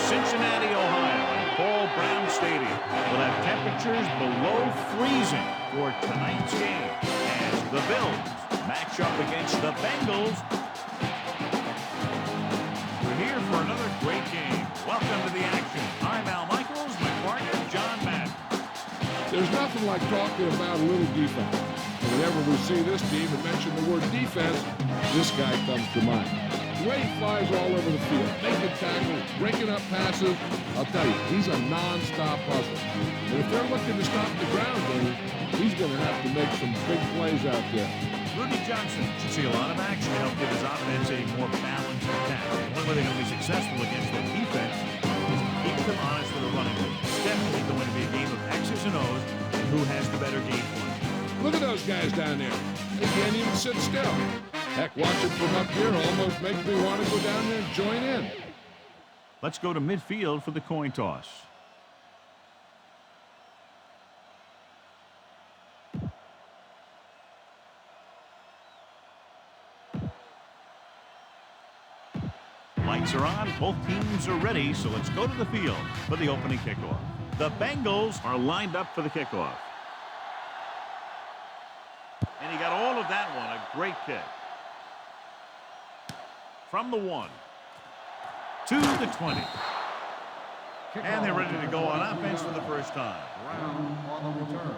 Cincinnati, Ohio, and Paul Brown Stadium will have temperatures below freezing for tonight's game as the Bills match up against the Bengals. We're here for another great game. Welcome to the action. I'm Al Michaels, my partner, John Madden. There's nothing like talking about a little defense. And whenever we see this team and mention the word defense, this guy comes to mind. The way he flies all over the field, making tackles, breaking up passes, I'll tell you, he's a non-stop hustler. And if they're looking to stop the ground game, he's going to have to make some big plays out there. Rudy Johnson should see a lot of action to help give his offense a more balanced attack. One way they're going to be successful against their defense is keep them honest with the running game. It's definitely going to be a game of X's and O's and who has the better game plan. Look at those guys down there. They can't even sit still. Heck, watching from up here almost makes me want to go down there and join in. Let's go to midfield for the coin toss. Lights are on, both teams are ready, so let's go to the field for the opening kickoff. The Bengals are lined up for the kickoff. And he got all of that one, a great kick. From the 1 to the 20. And they're ready to go on offense for the first time. On the return.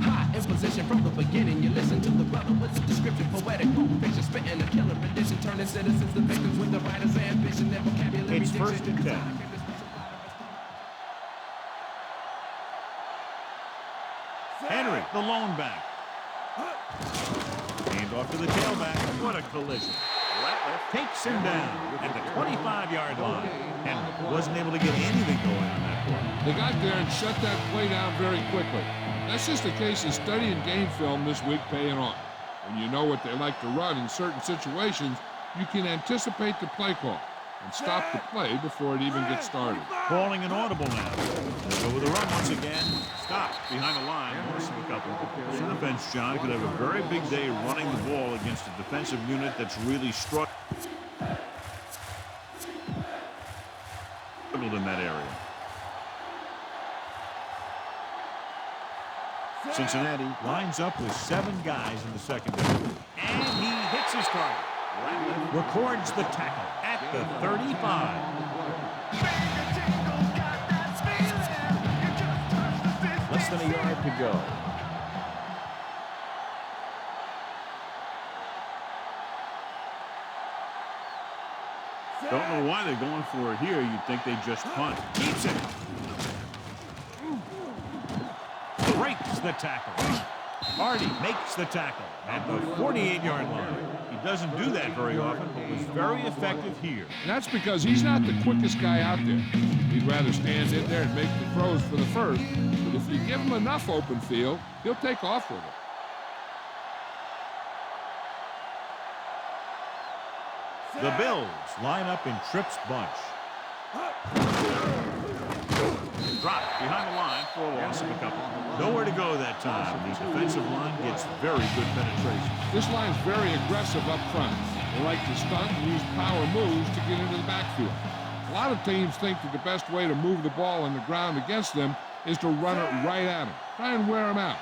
Hot in position from the beginning. You listen to the brother with the description, poetic picture, spitting a killer edition, turning citizens to victims with the writer's ambition and vocabulary. It's first and 10. Henry, the lone back. Hand off to the tailback. What a collision. Takes him down at the 25-yard line and wasn't able to get anything going on that play. They got there and shut that play down very quickly. That's just a case of studying game film this week paying off. When you know what they like to run in certain situations, you can anticipate the play call and stop the play before it even gets started. Calling an audible now. They'll go with the run once again. Stop behind the line. This defense, John, could have a very big day running the ball against a defensive unit that's really struggled in that area. Cincinnati lines up with 7 guys in the secondary. And he hits his target. Records the tackle at the 35. Less than a yard to go. Don't know why they're going for it here. You'd think they just punt. Keeps it. Breaks the tackle. Hardy makes the tackle at the 48-yard line. He doesn't do that very often, but was very effective here. And that's because he's not the quickest guy out there. He'd rather stand in there and make the throws for the first. But if you give him enough open field, he'll take off with it. The Bills line up in Tripp's bunch. Dropped behind the line for a loss of a couple. Nowhere to go that time. The defensive line gets very good penetration. This line's very aggressive up front. They like to stunt and use power moves to get into the backfield. A lot of teams think that the best way to move the ball on the ground against them is to run it right at them. Try and wear them out.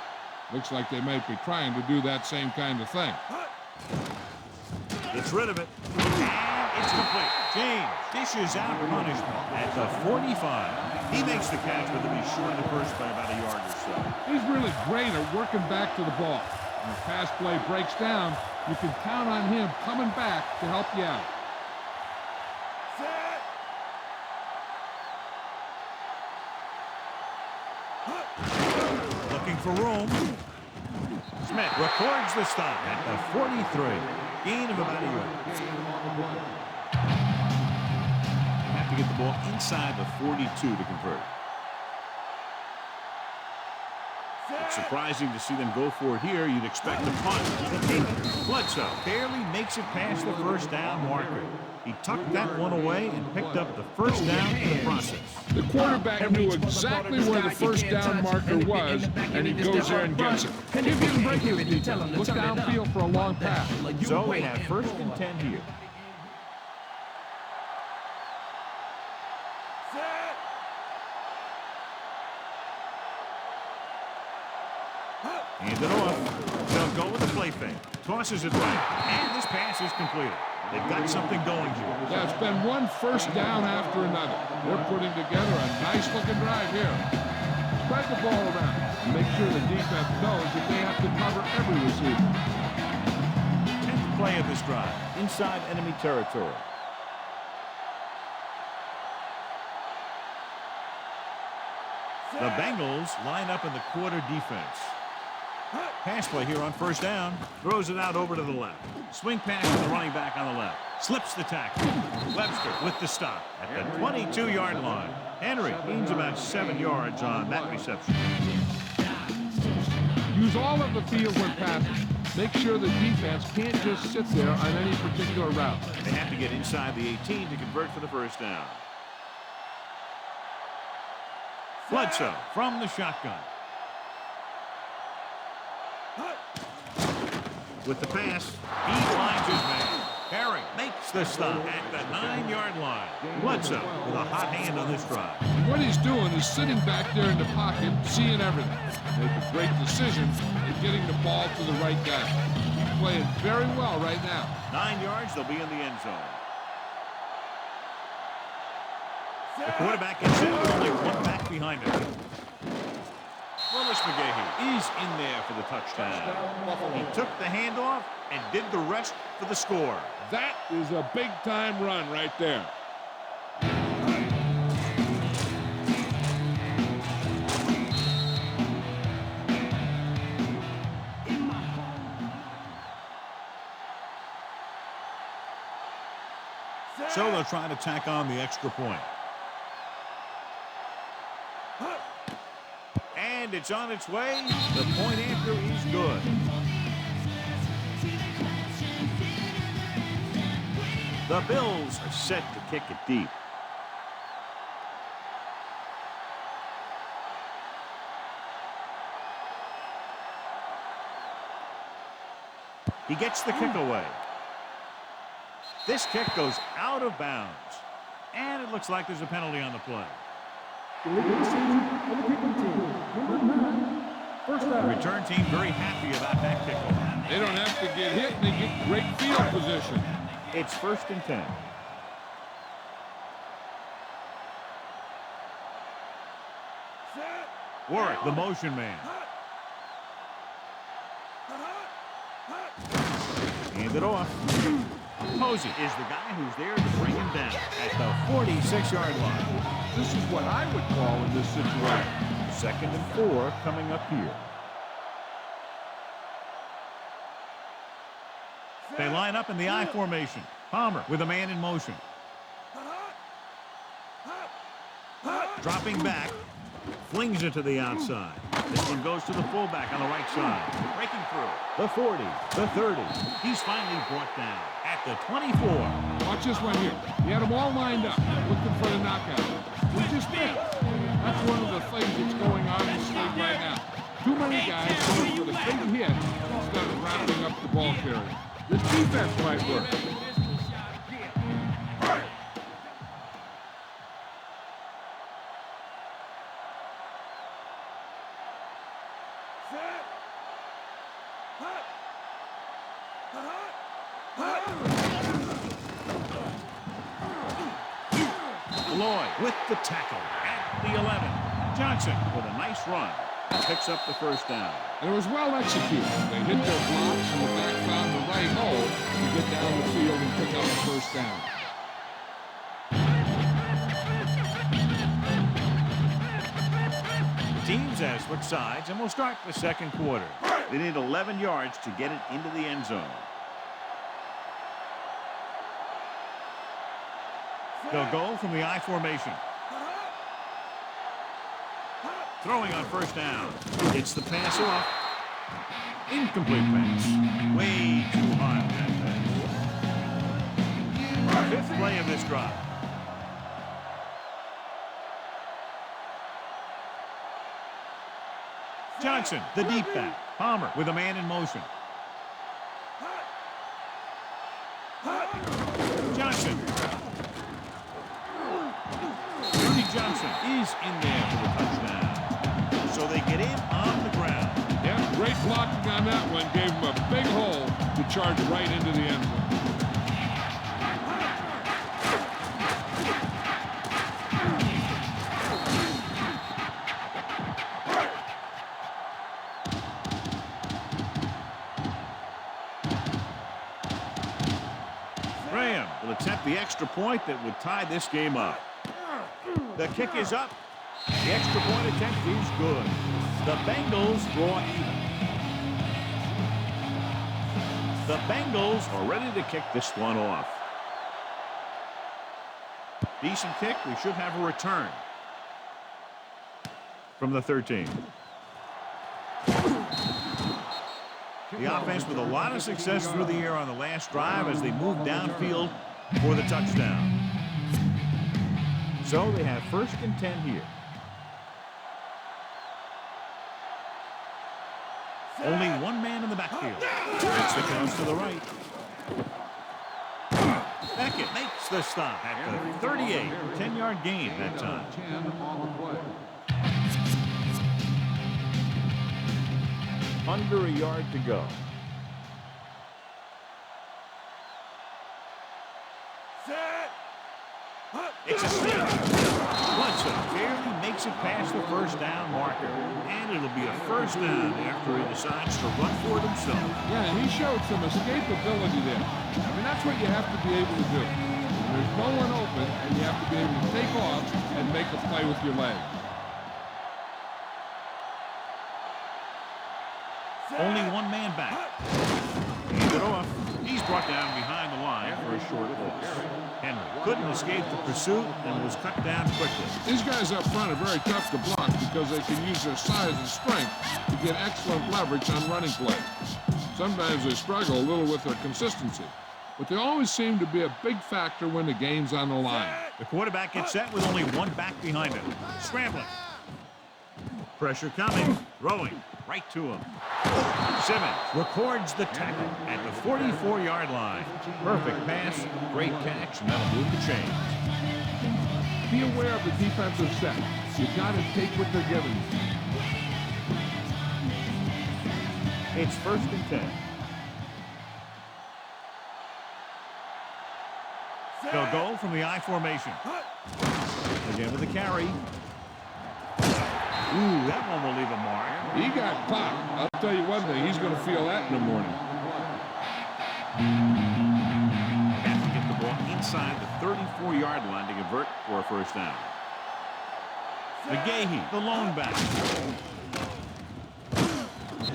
Looks like they might be trying to do that same kind of thing. Gets rid of it. And it's complete. James dishes out punishment at the 45. He makes the catch, but they'll be short of the first by about a yard or so. He's really great at working back to the ball. When the pass play breaks down, you can count on him coming back to help you out. Looking for room. Smith records the stop at the 43. Gain of about a yard. Have to get the ball inside the 42 to convert. It's surprising to see them go for it here. You'd expect a punt. Bledsoe barely makes it past the first down marker. He tucked that one away and picked up the first down in the process. The quarterback knew exactly where the first down marker was, and he goes there and gets it. If you can break it, you tell him to Look turn it up. downfield for a long pass. So we have 1st and 10 here. Hand it off. They'll go with the play fake. Tosses it right. And this pass is completed. They've got something going here. That's been one first down after another. They're putting together a nice-looking drive here. Spread the ball around. Make sure the defense knows that they have to cover every receiver. 10th play of this drive. Inside enemy territory. The Bengals line up in the quarter defense. Pass play here on first down. Throws it out over to the left. Swing pass to the running back on the left. Slips the tackle. Webster with the stop at the 22-yard line. Henry gains about 7 yards on that reception. Use all of the field when passing. Make sure the defense can't just sit there on any particular route. They have to get inside the 18 to convert for the first down. Bledsoe from the shotgun. With the pass, he finds his man. Harry makes the stop at the 9-yard line. Bledsoe with a hot hand on this drive. What he's doing is sitting back there in the pocket, seeing everything. Make a great decision in getting the ball to the right guy. He's playing very well right now. 9 yards, they'll be in the end zone. The quarterback is in with only one back behind him. Willis McGahee is in there for the touchdown. He took the handoff and did the rest for the score. That is a big-time run right there. So they'll try to tack on the extra point. And it's on its way. The point after is good. The Bills are set to kick it deep. He gets the kick away. This kick goes out of bounds. And it looks like there's a penalty on the play. The return team very happy about that kickoff. They don't have to get hit, and they get great field position. It's 1st and 10. Warwick, the motion man. Hand it off. Posey is the guy who's there to bring him down at the 46-yard line. This is what I would call in this situation. 2nd and 4 coming up here. They line up in the I formation. Palmer with a man in motion. Dropping back. Flings it to the outside. This one goes to the fullback on the right side. Breaking through. The 40. The 30. He's finally brought down at the 24. Watch this one here. He had them all lined up, looking for the knockout. He just missed. That's one of the things that's going on in this league right now. Too many guys going for the big hit instead of rounding up the ball carrier. This defense might work. Lloyd with the tackle at the 11. Johnson with a nice run. Picks up the first down. And it was well executed. They hit their blocks and the back found the right hole to get down the field and pick up the first down. The teams have switched sides and will start the second quarter. They need 11 yards to get it into the end zone. They'll go from the I formation. Throwing on first down. It's the pass off. Incomplete pass. Way too hard. Our fifth play of this drive. Johnson, the deep back. Palmer with a man in motion. Johnson. Rudy Johnson is in there for the touchdown. So they get in on the ground. Yeah, great blocking on that one. Gave him a big hole to charge right into the end zone. Graham will attempt the extra point that would tie this game up. The kick is up. The extra point attempt is good. The Bengals draw even. The Bengals are ready to kick this one off. Decent kick. We should have a return from the 13. The offense with a lot of success through the air on the last drive as they move downfield for the touchdown. So they have 1st and 10 here. Only one man in the backfield. That's the counts to the right. Beckett makes the stop at the 38. 10-yard gain that time. Under a yard to go. It's a steal. Woodson barely makes it past the first down marker. And it'll be a first down after he decides to run for it himself. Yeah, and he showed some escapability there. I mean, that's what you have to be able to do. There's no one open, and you have to be able to take off and make a play with your leg. Only one man back. Hand it off. He's brought down behind the line for a short loss. Henry couldn't escape the pursuit and was cut down quickly. These guys up front are very tough to block because they can use their size and strength to get excellent leverage on running plays. Sometimes they struggle a little with their consistency, but they always seem to be a big factor when the game's on the line. The quarterback gets set with only one back behind him. Scrambling. Pressure coming. Throwing right to him. Simmons records the tackle at the 44-yard line. Perfect pass, great catch, and that'll move the chains. Be aware of the defensive set. You've got to take what they're giving you. It's 1st and 10. They'll go from the I formation. Again with the carry. Ooh, that one will leave a mark. He got popped. I'll tell you one thing, he's going to feel that in the morning. Have to get the ball inside the 34-yard line to convert for a first down. McGahee, the lone back.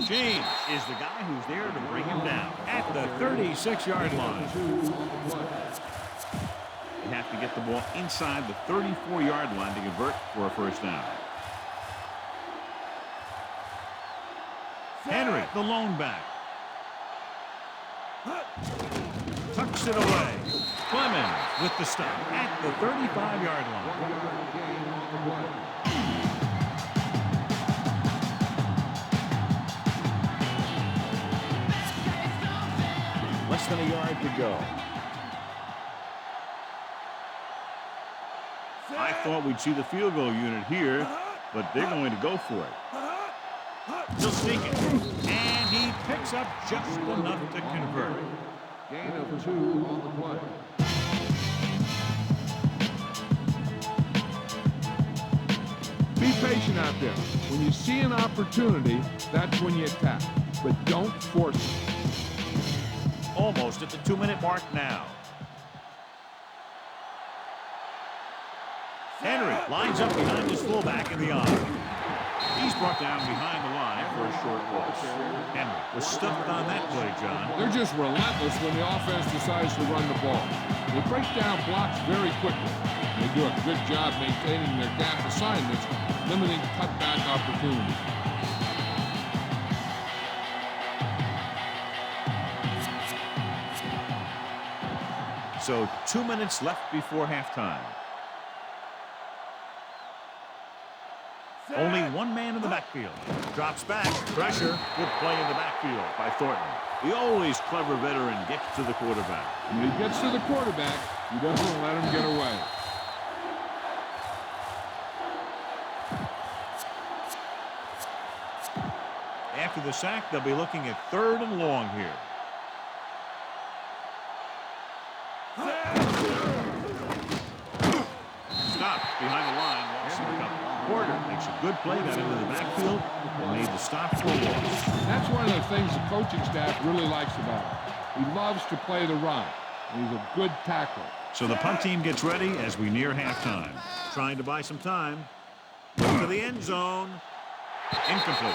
James is the guy who's there to bring him down at the 36-yard line. They have to get the ball inside the 34-yard line to convert for a first down. Henry, the lone back. Tucks it away. Clemens with the stop at the 35-yard line. Less than a yard to go. I thought we'd see the field goal unit here, but they're going to go for it. He'll sneak it, and he picks up just enough to convert. Gain of 2 on the play. Be patient out there. When you see an opportunity, that's when you attack. But don't force it. Almost at the 2-minute mark now. Henry lines up behind his fullback in the arm. He's brought down behind the line for a short loss. Henry was stuffed on that play, John. They're just relentless when the offense decides to run the ball. They break down blocks very quickly. They do a good job maintaining their gap assignments, limiting cutback opportunities. So 2 minutes left before halftime. Only one man in the backfield. Drops back. Pressure. Good play in the backfield by Thornton. The always clever veteran gets to the quarterback. When he gets to the quarterback, he doesn't let him get away. After the sack, they'll be looking at 3rd and long here. Stop behind the line. Lost him a couple. Porter makes a good play, got into the backfield, and made the stop for a loss. That's one of the things the coaching staff really likes about him. He loves to play the run, and he's a good tackler. So the punt team gets ready as we near halftime. Trying to buy some time. Look to the end zone. Incomplete.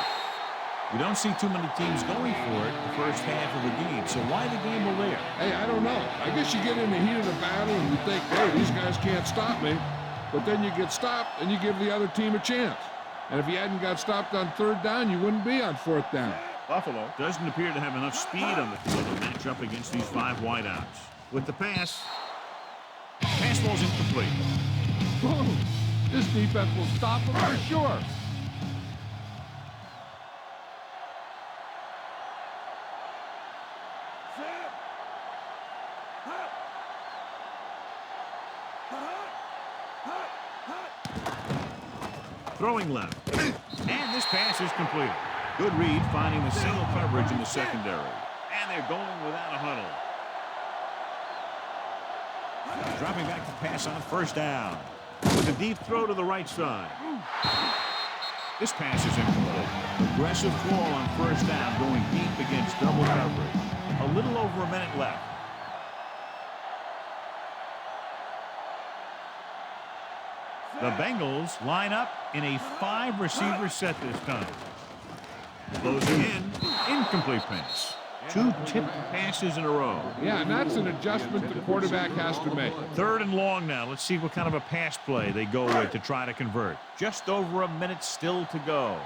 We don't see too many teams going for it the first half of the game, so why the gamble there? Hey, I don't know. I guess you get in the heat of the battle and you think, hey, these guys can't stop me. But then you get stopped and you give the other team a chance. And if you hadn't got stopped on 3rd down, you wouldn't be on 4th down. Buffalo doesn't appear to have enough speed on the field to match up against these 5 wideouts. With the pass ball's incomplete. Boom. This defense will stop them for sure. Throwing left. And this pass is completed. Good read, finding the single coverage in the secondary. And they're going without a huddle. Dropping back to pass on 1st down. With a deep throw to the right side. This pass is incomplete. Aggressive throw on 1st down, going deep against double coverage. A little over a minute left. The Bengals line up in a 5-receiver set this time. Closing in, incomplete pass. 2 tipped passes in a row. Yeah, and that's an adjustment the quarterback has to make. 3rd and long now. Let's see what kind of a pass play they go with to try to convert. Just over a minute still to go.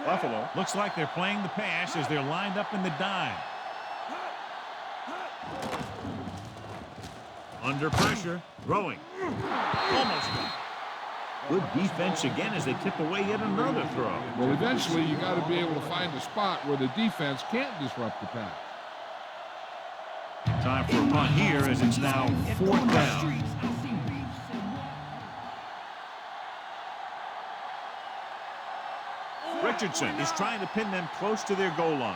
Buffalo looks like they're playing the pass as they're lined up in the dime. Under pressure, throwing. Almost got it. Good defense again as they tip away yet another throw. Well, eventually you got to be able to find a spot where the defense can't disrupt the pass. Time for a punt here as it's now 4th down. Richardson is trying to pin them close to their goal line.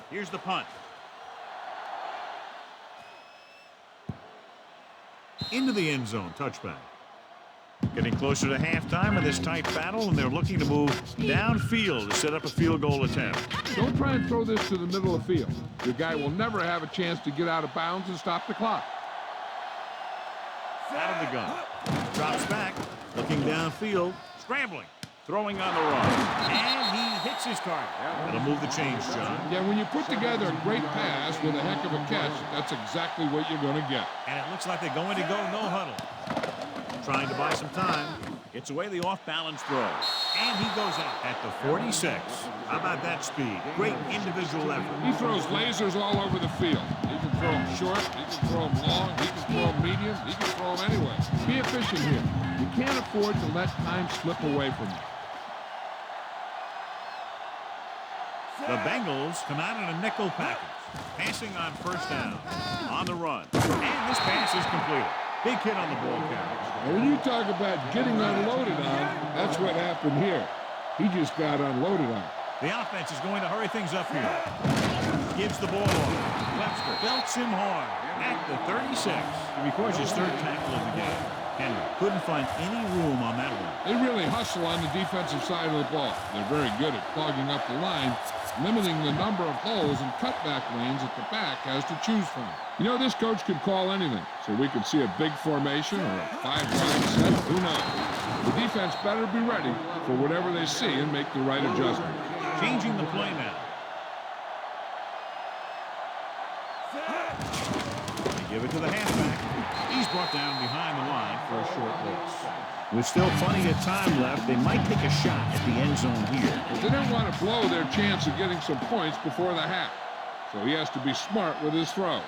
Here's the punt. Into the end zone, touchback. Getting closer to halftime in this tight battle, and they're looking to move downfield to set up a field goal attempt. Don't try and throw this to the middle of the field. Your guy will never have a chance to get out of bounds and stop the clock. Out of the gun. Drops back, looking downfield, scrambling, throwing on the run. And he hits his target. That'll move the chains, John. Yeah, when you put together a great pass with a heck of a catch, that's exactly what you're going to get. And it looks like they're going to go no huddle. Trying to buy some time. Gets away the off-balance throw. And he goes out at the 46. How about that speed? Great individual effort. He throws lasers all over the field. He can throw them short, he can throw them long, he can throw them medium, he can throw them anywhere. Be efficient here. You can't afford to let time slip away from you. The Bengals come out in a nickel package. Passing on 1st down. On the run. And this pass is completed. Big hit on the ball carrier. Now, when you talk about getting unloaded on, that's what happened here. He just got unloaded on. The offense is going to hurry things up here. Gives the ball off. Webster belts him hard at the 36. He records his 3rd tackle of the game. Henry couldn't find any room on that one. They really hustle on the defensive side of the ball. They're very good at clogging up the line, limiting the number of holes and cutback lanes that the back has to choose from. You know, this coach could call anything, so we could see a big formation or a 5-wide set. Who knows? The defense better be ready for whatever they see and make the right adjustment. Changing the play now. They give it to the halfback. He's brought down behind the line for a short loss. With still plenty of time left, they might take a shot at the end zone here. But they don't want to blow their chance of getting some points before the half, so he has to be smart with his throw.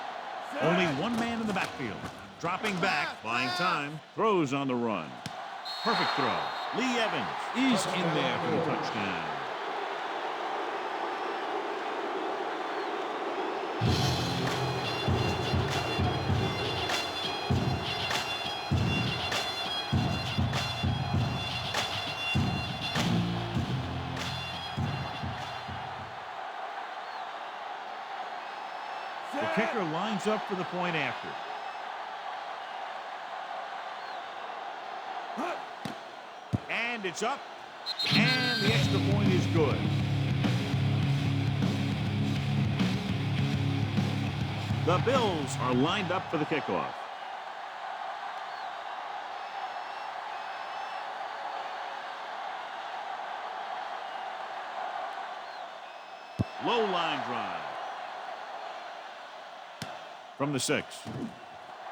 Only one man in the backfield. Dropping back, buying time, throws on the run. Perfect throw. Lee Evans is in there for the touchdown. The kicker lines up for the point after. And it's up. And the extra point is good. The Bills are lined up for the kickoff. Low line drive. From the 6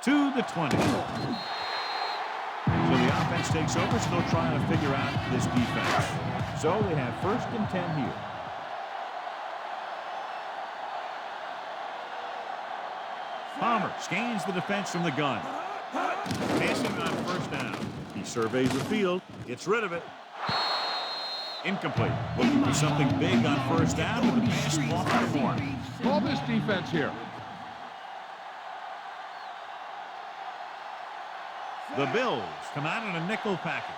to the 20. So the offense takes over, still trying to figure out this defense. So they have 1st and 10 here. Palmer scans the defense from the gun. Passing on 1st down. He surveys the field, gets rid of it. Incomplete. Looking for something big on 1st down, but the pass off the mark. Call this defense here. The Bills come out in a nickel package.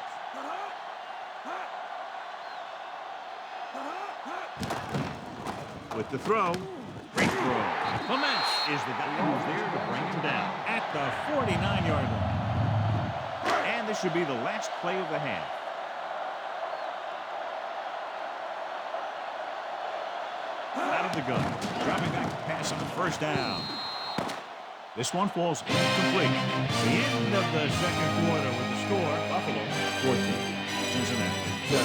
With the throw. Great throw. Clements is the guy who's there to bring him down at the 49-yard line. And this should be the last play of the half. Out of the gun. Dropping back to pass on 1st down. This one falls incomplete. The end of the 2nd quarter with the score, Buffalo 14, Cincinnati 7.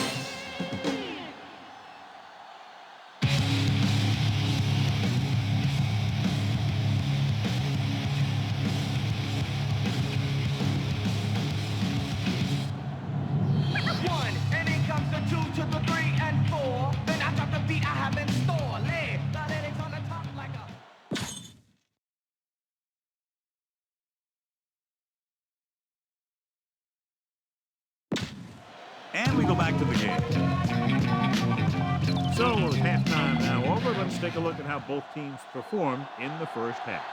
One, and then comes the 2 to the 3 and 4. Then I drop the beat I have in store. Lay the lyrics on the top like a... And we go back to the game. So, halftime now over. Let's take a look at how both teams performed in the 1st half.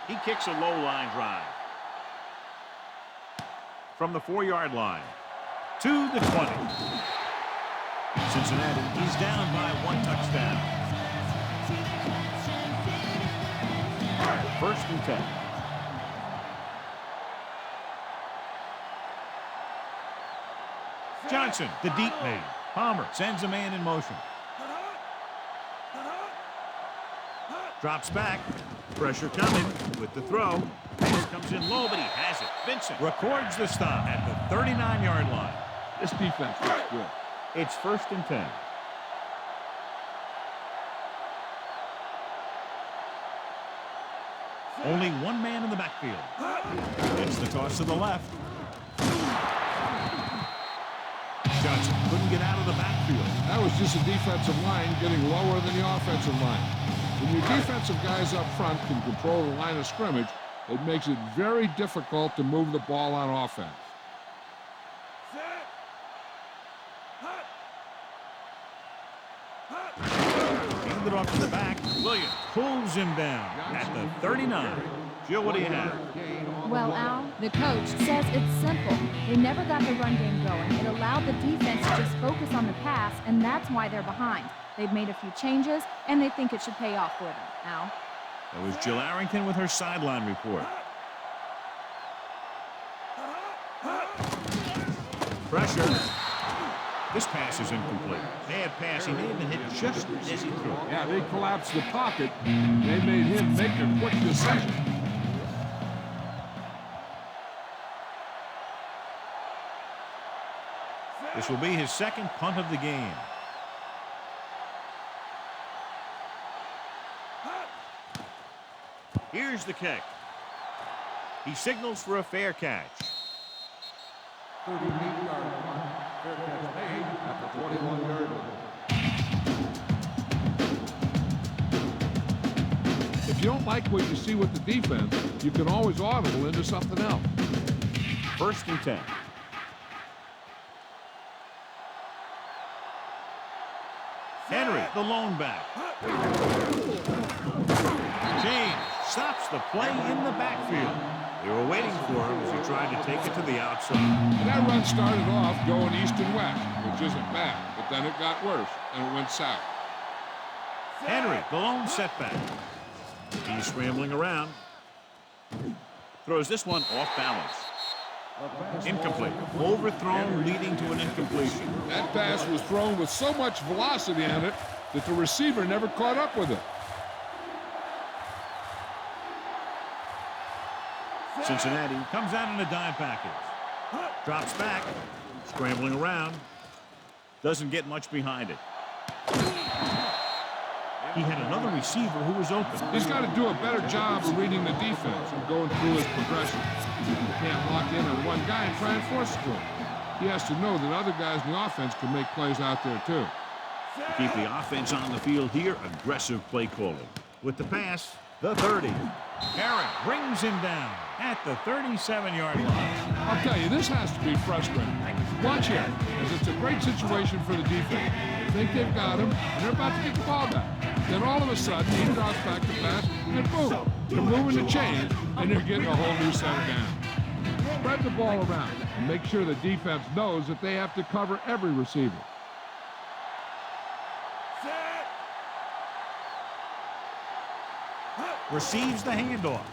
He kicks a low line drive. From the 4-yard line to the 20. Cincinnati, he's down by 1 touchdown. 1st and 10. Johnson, the deep man. Palmer sends a man in motion. Drops back. Pressure coming with the throw. Pass comes in low, but he has it. Vincent records the stop at the 39-yard line. This defense looks good. It's 1st and 10. Only one man in the backfield. Gets the toss to the left. Johnson couldn't get out of the backfield. That was just a defensive line getting lower than the offensive line. When your defensive guys up front can control the line of scrimmage, it makes it very difficult to move the ball on offense. Hand it off to the back. Williams pulls him down at the 39. Jill, what do you have? Well, Al, the coach says it's simple. They never got the run game going. It allowed the defense to just focus on the pass, and that's why they're behind. They've made a few changes, and they think it should pay off for them. Al? That was Jill Arrington with her sideline report. Pressure. This pass is incomplete. Bad pass. He may have been hit just as he threw it. Yeah, they collapsed the pocket. They made him make a quick decision. This will be his second punt of the game. Here's the kick. He signals for a fair catch. 38-yard punt. Fair catch made at the 21-yard line. If you don't like what you see with the defense, you can always audible into something else. 1st and 10. Henry, the lone back. James stops the play in the backfield. They were waiting for him as he tried to take it to the outside. And that run started off going east and west, which isn't bad, but then it got worse, and it went south. Henry, the lone setback. He's scrambling around. Throws this one off balance. Incomplete. Overthrown, leading to an incompletion. That pass was thrown with so much velocity on it that the receiver never caught up with it. Cincinnati comes out in a dime package. Drops back. Scrambling around. Doesn't get much behind it. He had another receiver who was open. He's got to do a better job of reading the defense and going through his progression. He can't lock in on one guy and try and force it to him. He has to know that other guys in the offense can make plays out there too. To keep the offense on the field here, aggressive play calling. With the pass, the 30. Garrett brings him down at the 37-yard line. I'll tell you, this has to be frustrating. Watch here, as it's a great situation for the defense. They think they've got him, and they're about to get the ball back. Then all of a sudden, he drops back to pass, and boom, they're moving the chains, and they're getting a whole new set of downs. Spread the ball around, and make sure the defense knows that they have to cover every receiver. Receives the handoff.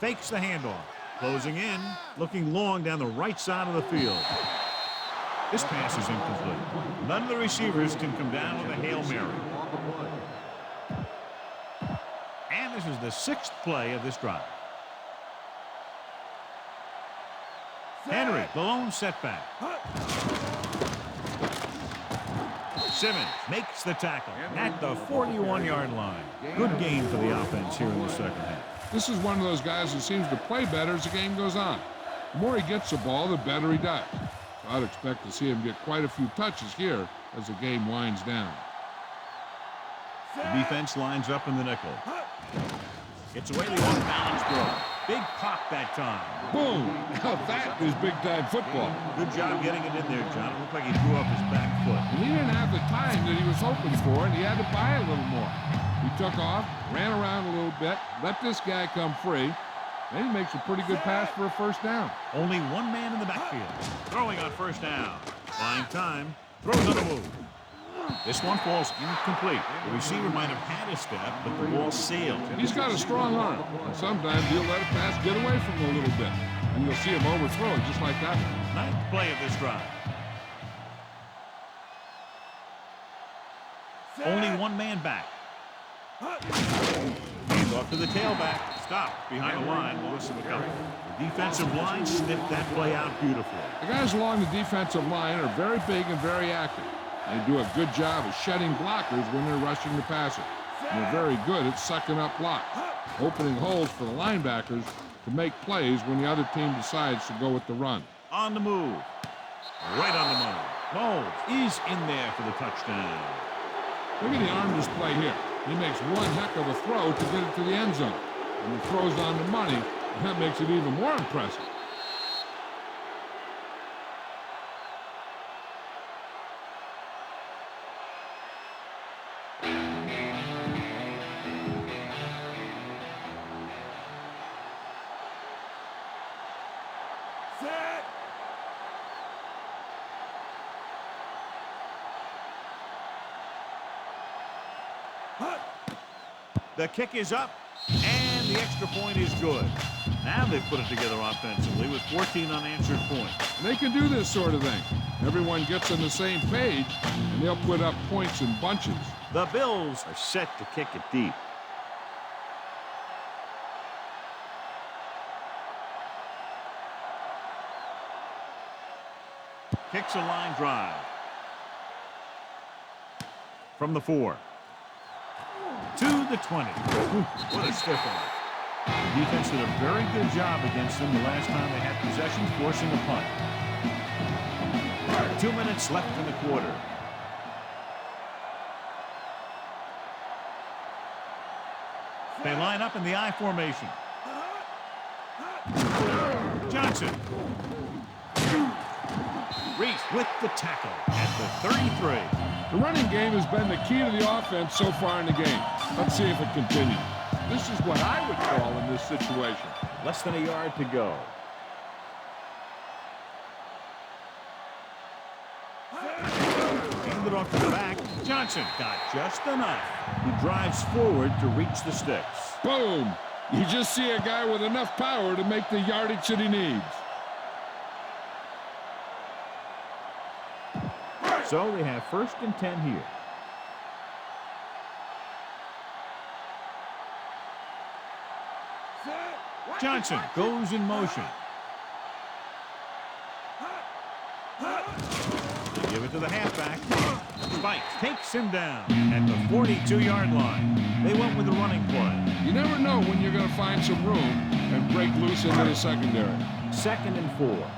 Fakes the handoff. Closing in. Looking long down the right side of the field. This pass is incomplete. None of the receivers can come down with a Hail Mary. And this is the 6th play of this drive. Henry, the lone setback. Simmons makes the tackle at the 41-yard line. Good game for the offense here in the second half. This is one of those guys who seems to play better as the game goes on. The more he gets the ball, the better he does. So I'd expect to see him get quite a few touches here as the game winds down. The defense lines up in the nickel. Gets away the off-balance throw. Big pop that time. Boom! Now that is big-time football. Good job getting it in there, John. It looked like he threw up his back foot. And he didn't have the time that he was hoping for, and he had to buy a little more. He took off, ran around a little bit, let this guy come free, then he makes a pretty good pass for a first down. Only one man in the backfield. Throwing on first down. Buying time. Throws on the move. This one falls incomplete. The receiver might have had a step, but the ball sailed. He's got a strong arm, and sometimes he'll let a pass get away from him a little bit, and you'll see him overthrow it just like that. 9th play of this drive. Only one man back. Hands off to the tailback. Stop behind the line. Loss of a couple. The defensive line sniffed that play out beautifully. The guys along the defensive line are very big and very active. They do a good job of shedding blockers when they're rushing the passer. And they're very good at sucking up blocks, opening holes for the linebackers to make plays when the other team decides to go with the run. On the move. Right on the money. Bowles is in there for the touchdown. Look at the arm display here. He makes one heck of a throw to get it to the end zone. And he throws on the money, and that makes it even more impressive. The kick is up, and the extra point is good. Now they've put it together offensively with 14 unanswered points. And they can do this sort of thing. Everyone gets on the same page, and they'll put up points in bunches. The Bills are set to kick it deep. Kicks a line drive. From the 4. To the 20. What a stiff arm. The defense did a very good job against them the last time they had possession, forcing a punt. 2 minutes left in the quarter. They line up in the I formation. Johnson. Reese with the tackle at the 33. The running game has been the key to the offense so far in the game. Let's see if it continues. This is what I would call in this situation. Less than a yard to go. Hand it off to the back. Johnson got just enough. He drives forward to reach the sticks. Boom! You just see a guy with enough power to make the yardage that he needs. So they have 1st and 10 here. Johnson goes in motion. They give it to the halfback. Spikes takes him down at the 42-yard line. They went with the running play. You never know when you're going to find some room and break loose into the secondary. 2nd and 4.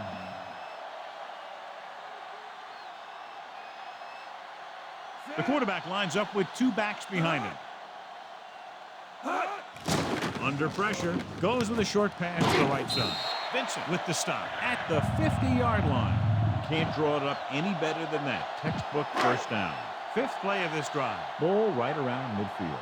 The quarterback lines up with 2 backs behind him. Under pressure, goes with a short pass to the right side. Vincent with the stop at the 50-yard line. Can't draw it up any better than that. Textbook first down. 5th play of this drive. Ball right around midfield.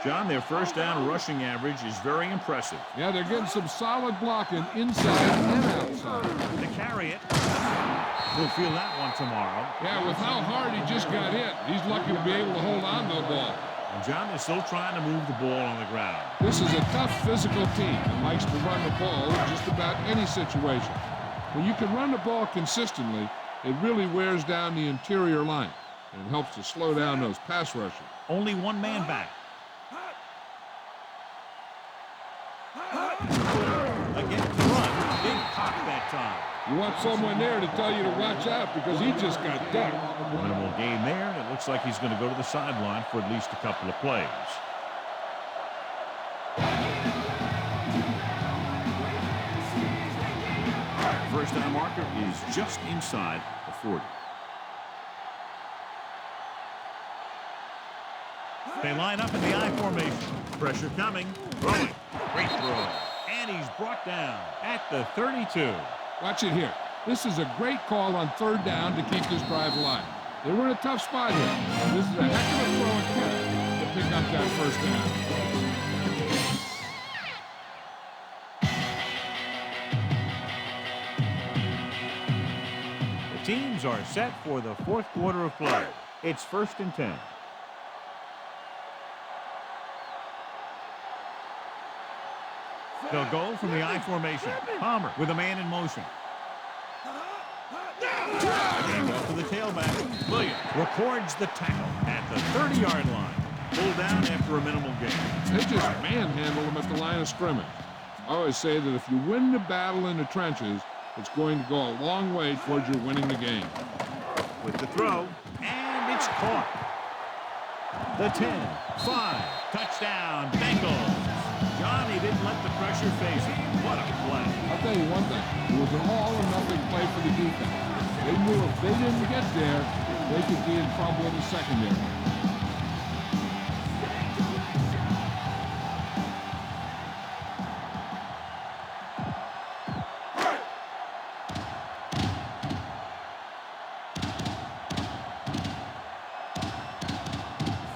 John, their first down rushing average is very impressive. Yeah, they're getting some solid blocking inside and outside. To carry it. We'll feel that one tomorrow. Yeah, with how hard he just got hit, he's lucky to be able to hold on to the ball. And John is still trying to move the ball on the ground. This is a tough physical team that likes to run the ball in just about any situation. When you can run the ball consistently, it really wears down the interior line, and it helps to slow down those pass rushers. Only one man back. Against the run. Big pop that time. You want someone there to tell you to watch out because he just got ducked. Minimal gain there, and it looks like he's going to go to the sideline for at least a couple of plays. First down marker is just inside the 40. They line up in the I formation. Pressure coming. Throwing. Great throw. And he's brought down at the 32. Watch it here. This is a great call on 3rd down to keep this drive alive. They were in a tough spot here. This is a heck of a throw and catch to pick up that 1st down. The teams are set for the 4th quarter of play. It's 1st and 10. They'll go from the I formation. Palmer with a man in motion. Hand off to the tailback. Williams records the tackle at the 30-yard line. Pulled down after a minimal gain. They just manhandle them at the line of scrimmage. I always say that if you win the battle in the trenches, it's going to go a long way towards your winning the game. With the throw, and it's caught. The 10, 5, touchdown, Bengals. Johnny didn't let the pressure phase him. What a play. I'll tell you one thing. It was an all-or-nothing play for the defense. They knew if they didn't get there, they could be in trouble in the secondary.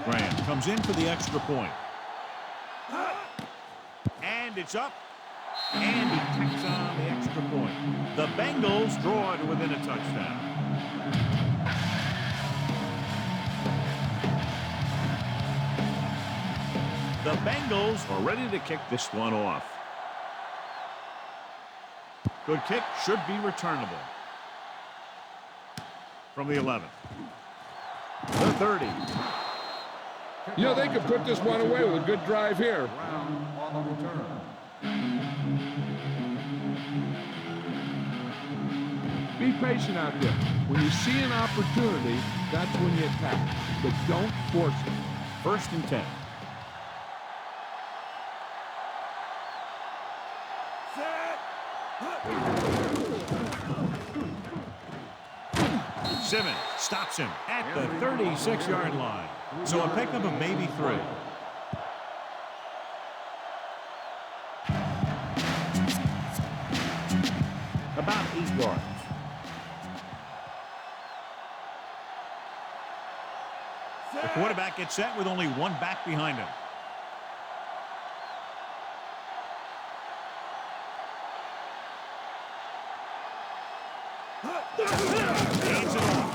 Graham comes in for the extra point. And it's up. And he tacks on the extra point. The Bengals draw it within a touchdown. The Bengals are ready to kick this one off. Good kick, should be returnable. From the 11. The 30. You know, they could put this one away with a good drive here. On the return. Be patient out there. When you see an opportunity, that's when you attack. But don't force it. 1st and 10. Simmons stops him at the 36-yard line. So a pickup of maybe 3. About 8 yards. The quarterback gets set with only one back behind him. Hands it off.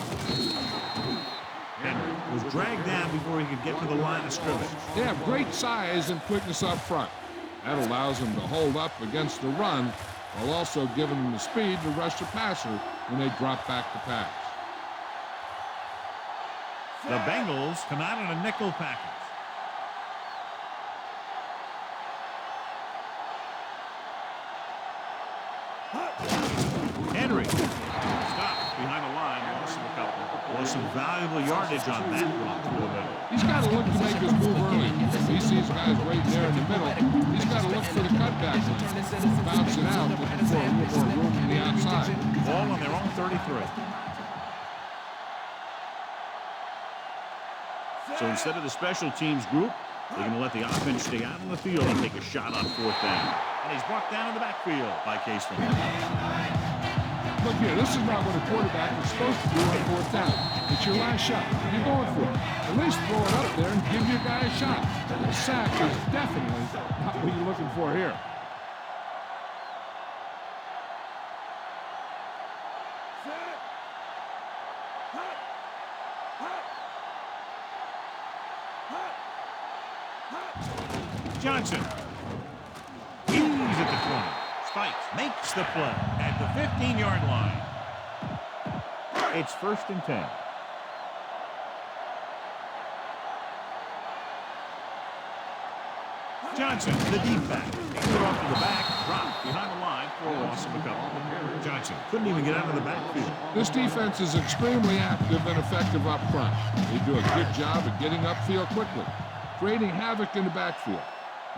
And was dragged down before he could get to the line of scrimmage. They have great size and quickness up front. That allows them to hold up against the run while also giving them the speed to rush the passer when they drop back to pass. The Bengals come out in a nickel package. Henry stopped behind the line. Lost him a couple. Lost some valuable yardage on that run through the middle. He's got to look to make his move early. He sees guys right there in the middle. He's got to look for the cutback lane. Bounce it out, looking for a little more room on the outside. Ball on their own 33. So instead of the special teams group, they're going to let the offense stay out on the field and take a shot on 4th down. And he's brought down in the backfield by Casey. Look here, this is not what a quarterback is supposed to do on 4th down. It's your last shot. You're going for it. At least throw it up there and give your guy a shot. The sack is definitely not what you're looking for here. Johnson. He's at the 20. Spikes. Makes the play at the 15-yard line. It's 1st and 10. Johnson, the deep back. Takes it off to the back. Dropped behind the line for a loss of a couple. Johnson couldn't even get out of the backfield. This defense is extremely active and effective up front. They do a good job at getting upfield quickly, creating havoc in the backfield.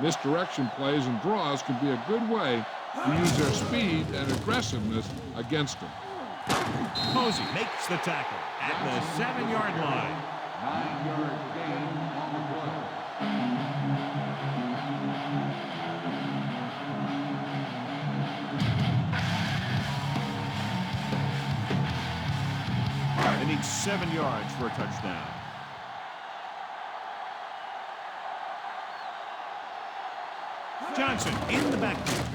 Misdirection plays and draws can be a good way to use their speed and aggressiveness against them. Posey makes the tackle at the 7-yard line. 9-yard gain on the play. They need 7 yards for a touchdown. Johnson in the backfield.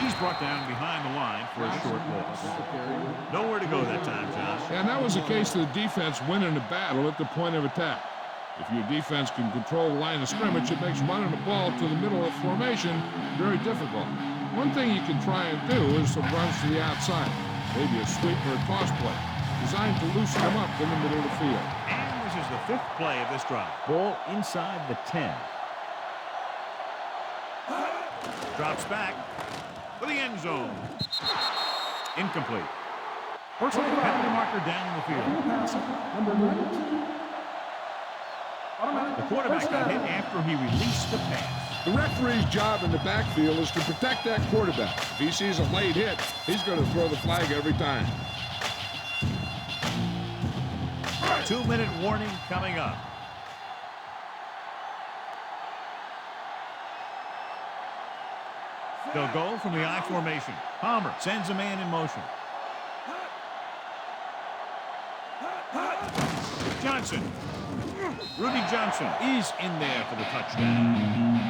He's brought down behind the line for a short loss. Nowhere to go that time, Josh. And that was a case of the defense winning the battle at the point of attack. If your defense can control the line of scrimmage, it makes running the ball to the middle of formation very difficult. One thing you can try and do is some runs to the outside, maybe a sweep or a toss play, designed to loosen them up in the middle of the field. And this is the 5th play of this drive. Ball inside the 10. Drops back for the end zone. Incomplete. Works with the penalty marker down in the field. The quarterback got hit after he released the pass. The referee's job in the backfield is to protect that quarterback. If he sees a late hit, he's going to throw the flag every time. 2-minute warning coming up. They'll go from the I formation. Palmer sends a man in motion. Johnson. Rudy Johnson is in there for the touchdown.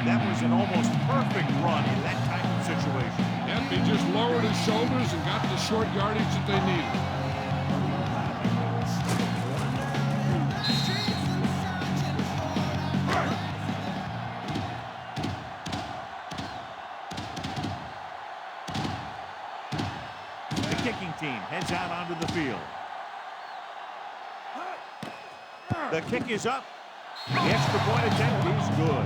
That was an almost perfect run in that type of situation. Yep, he just lowered his shoulders and got the short yardage that they needed. heads out onto the field. The kick is up. The extra point attempt is good.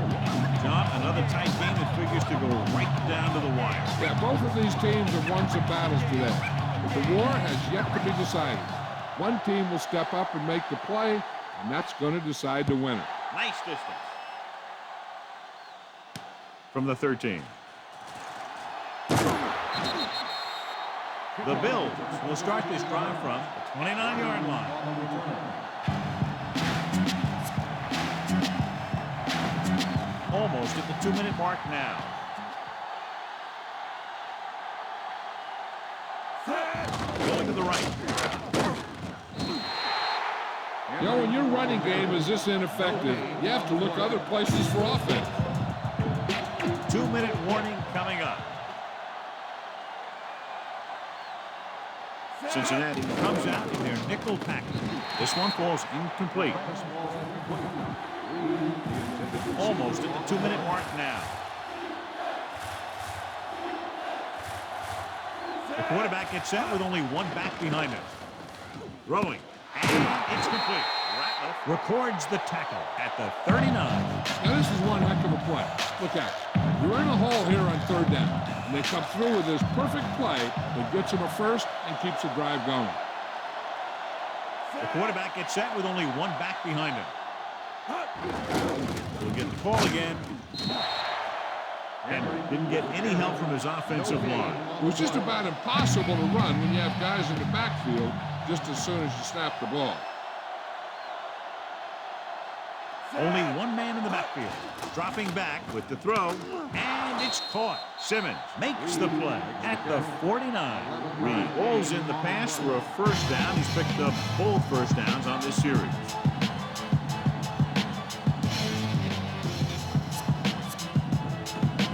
John, another tight game that figures to go right down to the wire. Yeah, both of these teams have won some battles today, but the war has yet to be decided. One team will step up and make the play, and that's going to decide the winner. Nice distance. From the 13. The Bills will start this drive from the 29-yard line. Almost at the 2-minute mark now. Going to the right. You know, when your running game is this ineffective, you have to look other places for offense. 2-minute warning coming up. Cincinnati comes out in their nickel package. This one falls incomplete. Almost at the 2-minute mark now. The quarterback gets set with only one back behind him. Throwing. And it's complete. Ratliff records the tackle at the 39. Now, this is one heck of a play. Look at it. You're in a hole here on 3rd down, and they come through with this perfect play that gets them a first and keeps the drive going. The quarterback gets set with only one back behind him. He'll get the call again. And didn't get any help from his offensive line. It was just about impossible to run when you have guys in the backfield just as soon as you snap the ball. Only one man in the backfield. Dropping back with the throw. And it's caught. Simmons makes the play at the 49. Reed rolls in the pass for a first down. He's picked up both first downs on this series.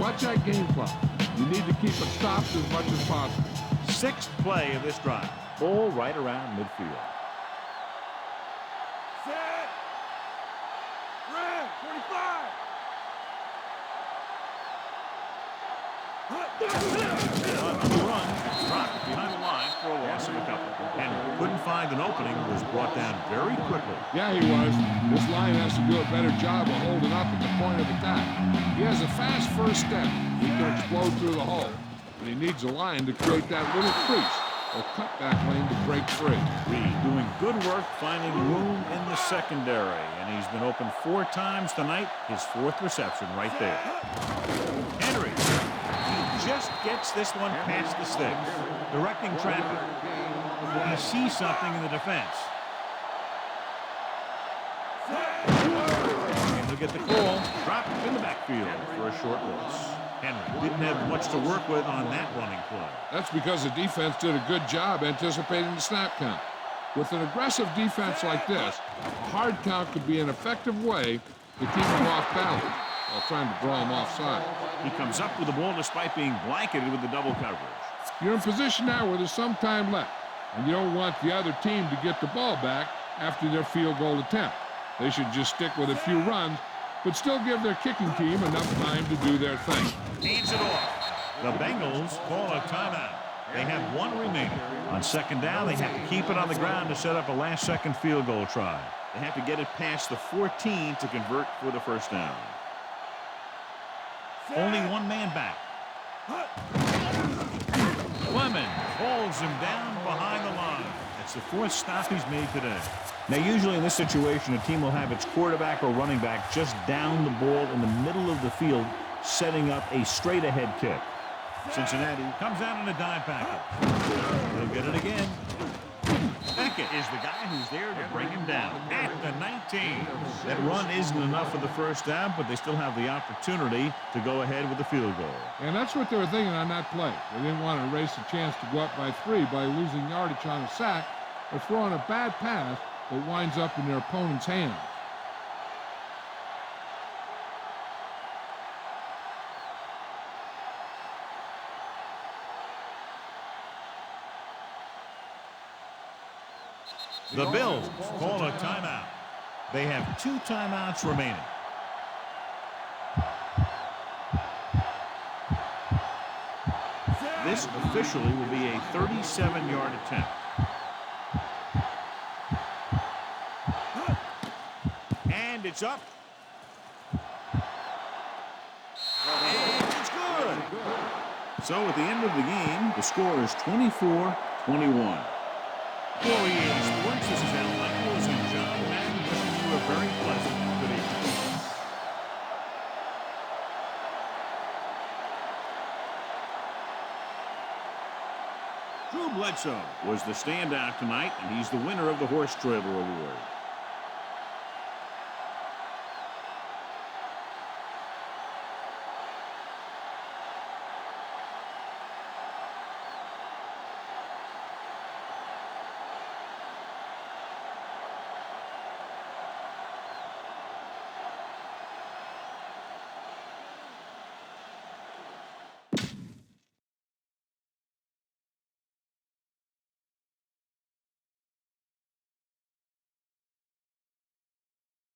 Watch that game clock. You need to keep it stopped as much as possible. 6th play of this drive. Ball right around midfield. Set. Red. 45. On the run, dropped behind the line for a loss of a couple. And couldn't find an opening, was brought down very quickly. Yeah, he was. This line has to do a better job of holding up at the point of attack. He has a fast first step. He can explode through the hole. But he needs a line to create that little crease or cutback lane to break free. Reed doing good work finding room in the secondary. And he's been open 4 times tonight. His 4th reception right there. Henry. He just gets this one past the sticks. Directing traffic. He sees something in the defense. And he'll get the call. Dropped in the backfield for a short loss. Henry didn't have much to work with on that running play. That's because the defense did a good job anticipating the snap count. With an aggressive defense like this, a hard count could be an effective way to keep him off balance while trying to draw him offside. He comes up with the ball despite being blanketed with the double coverage. You're in position now where there's some time left, and you don't want the other team to get the ball back after their field goal attempt. They should just stick with a few runs, but still give their kicking team enough time to do their thing. Hands it off. The Bengals call a timeout. They have 1 remaining. On 2nd down, they have to keep it on the ground to set up a last-second field goal try. They have to get it past the 14 to convert for the first down. Only one man back. Clemens holds him down behind the line. That's the 4th stop he's made today. Now, usually in this situation, a team will have its quarterback or running back just down the ball in the middle of the field, setting up a straight-ahead kick. Cincinnati comes out in a dime package. They'll get it again. Beckett is the guy who's there to bring him down at the 19. That run isn't enough for the first down, but they still have the opportunity to go ahead with the field goal. And that's what they were thinking on that play. They didn't want to erase the chance to go up by 3 by losing yardage on a sack or throwing a bad pass that winds up in their opponent's hands. The Bills call a timeout. They have 2 timeouts remaining. This officially will be a 37-yard attempt. And it's up. And it's good. So at the end of the game, the score is 24-21. For EA Sports, this is Al Michaels and John Madden wishing you a very pleasant good evening. Drew Bledsoe was the standout tonight, and he's the winner of the Horse Trailer Award.